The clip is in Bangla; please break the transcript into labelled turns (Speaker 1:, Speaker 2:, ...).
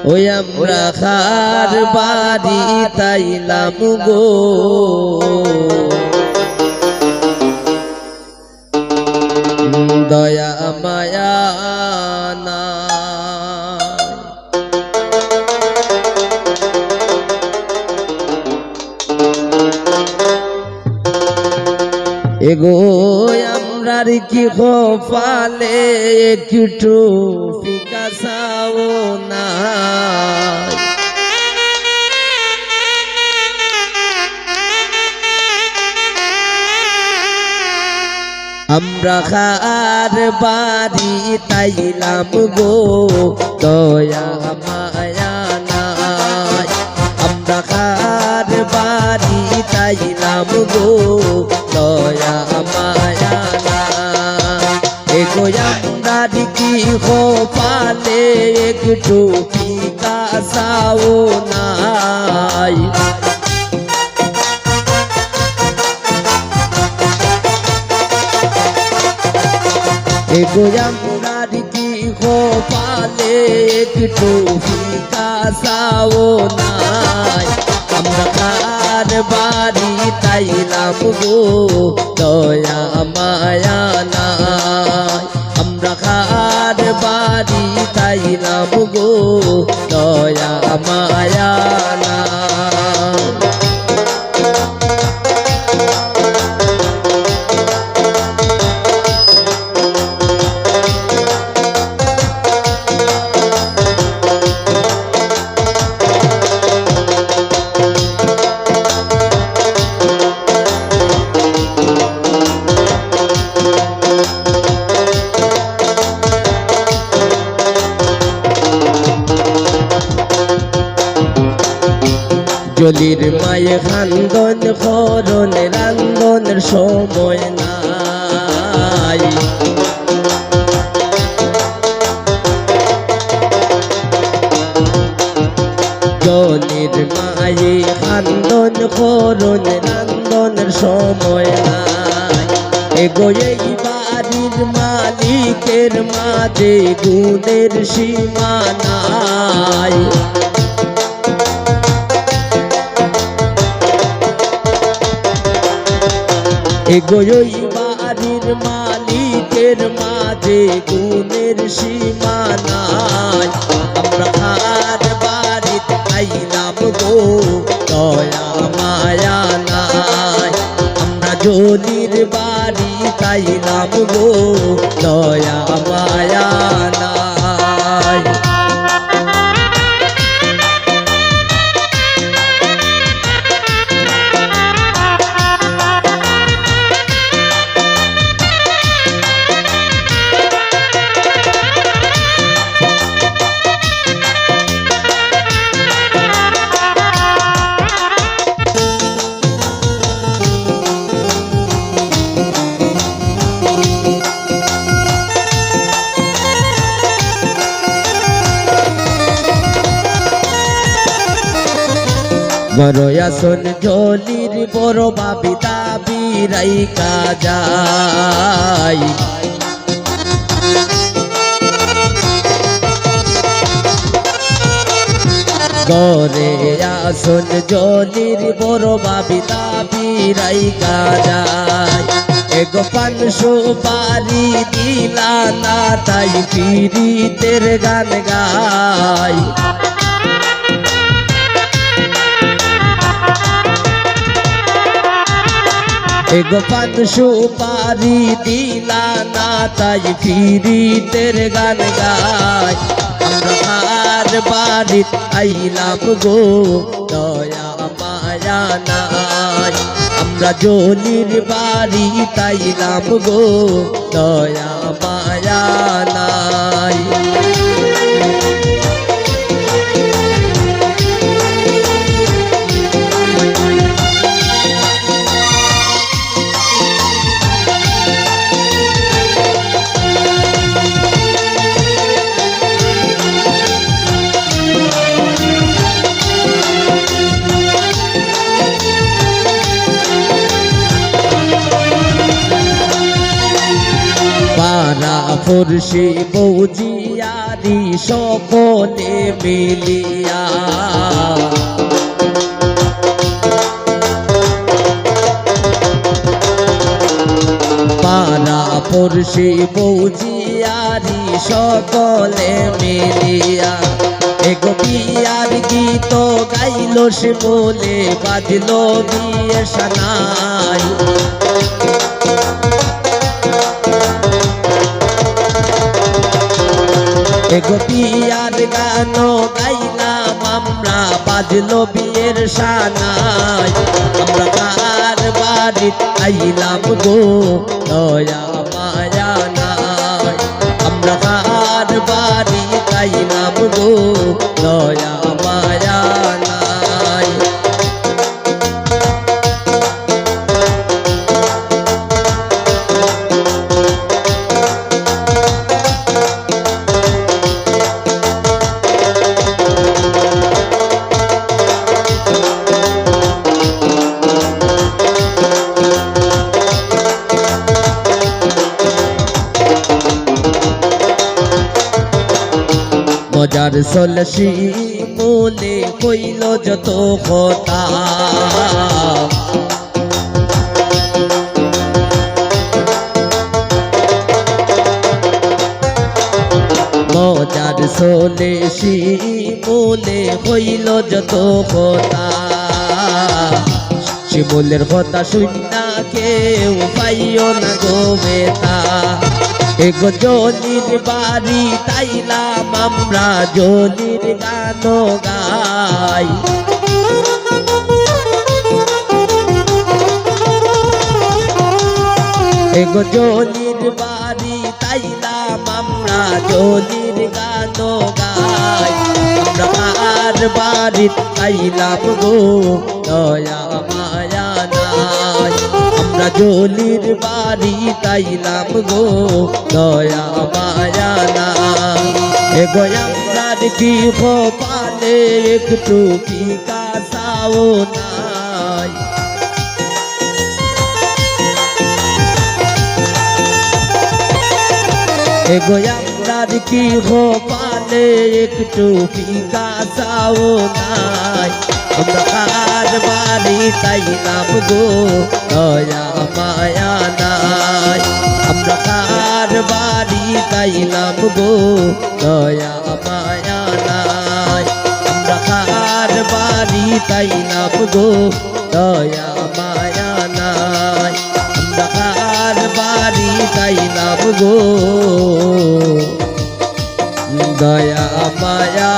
Speaker 1: ওই আমরা খার বাড়ি তাইলাম গো দয়া মায়া না এগো আমরার কি কপালে একটু ফিকা চাও না আমরা খার বাড়ি তাইলাম গো দয়া মায়া নাই আমরা খার বাড়ি তাইলাম গো দয়া মায়া নাই এগো আমরার কি কপালে একটু ফিকা চাও নাই এগো আমরার কি কপালে একটু ফিকা চাও নাই আমরা কার বাড়ি তাইলাম গো দয়া মায়া নাই আমরা কার বাড়ি তাইলাম গো দয়া মায়া নাই জলির মায়ে খান্দন খরণ রান্ধনের সময় নাই জলির মায়ে খান্দন খরণ রান্ধনের সময় নাই এগো এই বাড়ির মালিকের মাঝে গুণের সীমা নাই এগো ওই বাড়ির মালিকের মাঝে গুণের সীমা নাই আমরা খার বাড়ি তাইলাম গো দয়া মায়া নাই আমরা জলির বাড়ি তাইলাম গো দয়া মায়া নাই বড় আসন জলির বড় ভাবি দাবি রাইকা যায় গরে আসন জলির বড় ভাবি দাবি রাইকা যায় এগো 500 বাড়ি দিলা না তাই পীড়িতের গান গায় এগো 500 বাড়ি দিলা না তাই পীড়িতের গান গায় আমরা কার বাড়ি আইলাম গো দয়া মায়া নাই আমরা জলির বাড়ি তাইলাম গো দয়া মায়া নাই পড়শি বৌজিয়ারি সকলে মিলিয়া পাড়া পড়শি বৌজিয়ারি সকলে মিলিয়া এগো বিয়ার গীত গাইল সে বলে বাজল বিয়ে সানাই এগো বিয়ার গান গাইলাম আমরা বাজল বিয়ের সানাই আমরা কার বাড়ি আইলাম গো দয়া মায়া নাই আমরা কার বাড়ি আইলাম গো দয়া মায়া নাই মজার সলসি বলে কইল যত কথা মজার সলসি বলে কইল যত কথা শিমুলের কথা শুননা কেউ পাইও না গো বেতা এগো জলির বাড়ি তাইলাম আমরা জলির গান গাই এগো জলির বাড়ি তাইলাম আমরা জলির গান গাই আমরা কার বাড়ি তাইলাম গো দয়া মায়া নাই আমরা জলির বাড়ি তাইলাম গো দয়া মায়া নাই এগো আমরার কি কপালে একটু কি কাসাও নাই এগো আমরার কি কপালে একটু কি কাসাও নাই আমরা কার বাড়ি তাইলাম গো দয়া মায়া নাই আমরা কার বাড়ি তাইলাম গো দয়া মায়া নাই আমরা কার বাড়ি তাইলাম গো দয়া মায়া নাই আমরা কার বাড়ি তাইলাম গো দয়া মায়া